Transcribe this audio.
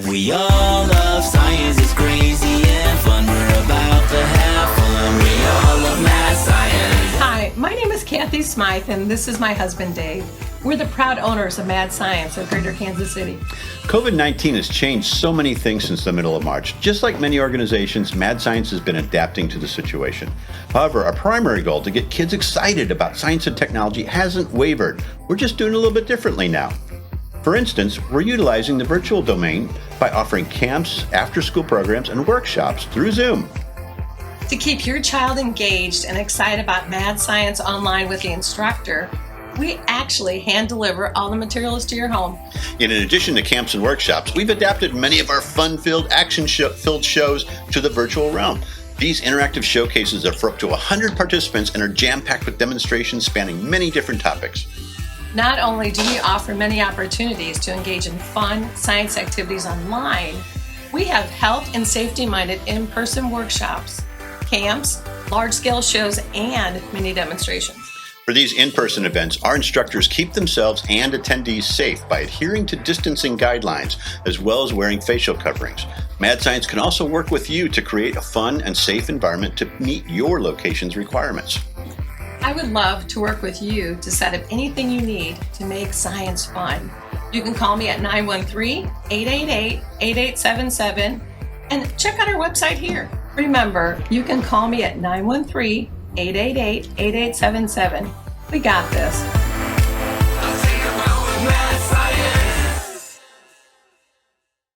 We all love science, it's crazy and fun. We're about to have fun. We all love mad science. Hi, my name is Kathy Smythe, and this is my husband, Dave. We're the proud owners of Mad Science of Greater Kansas City. COVID-19 has changed so many things since the middle of March. Just like many organizations, Mad Science has been adapting to the situation. However, our primary goal to get kids excited about science and technology hasn't wavered. We're just doing it a little bit differently now. For instance, we're utilizing the virtual domain by offering camps, after-school programs, and workshops through Zoom. To keep your child engaged and excited about Mad Science online with the instructor, we actually hand deliver all the materials to your home. In addition to camps and workshops, we've adapted many of our fun-filled, action-filled shows to the virtual realm. These interactive showcases are for up to 100 participants and are jam-packed with demonstrations spanning many different topics. Not only do we offer many opportunities to engage in fun science activities online, we have health and safety-minded in-person workshops, camps, large-scale shows, and mini demonstrations. For these in-person events, our instructors keep themselves and attendees safe by adhering to distancing guidelines, as well as wearing facial coverings. Mad Science can also work with you to create a fun and safe environment to meet your location's requirements. I would love to work with you to set up anything you need to make science fun. You can call me at 913-888-8877 and check out our website here. Remember, you can call me at 913-888-8877. We got this.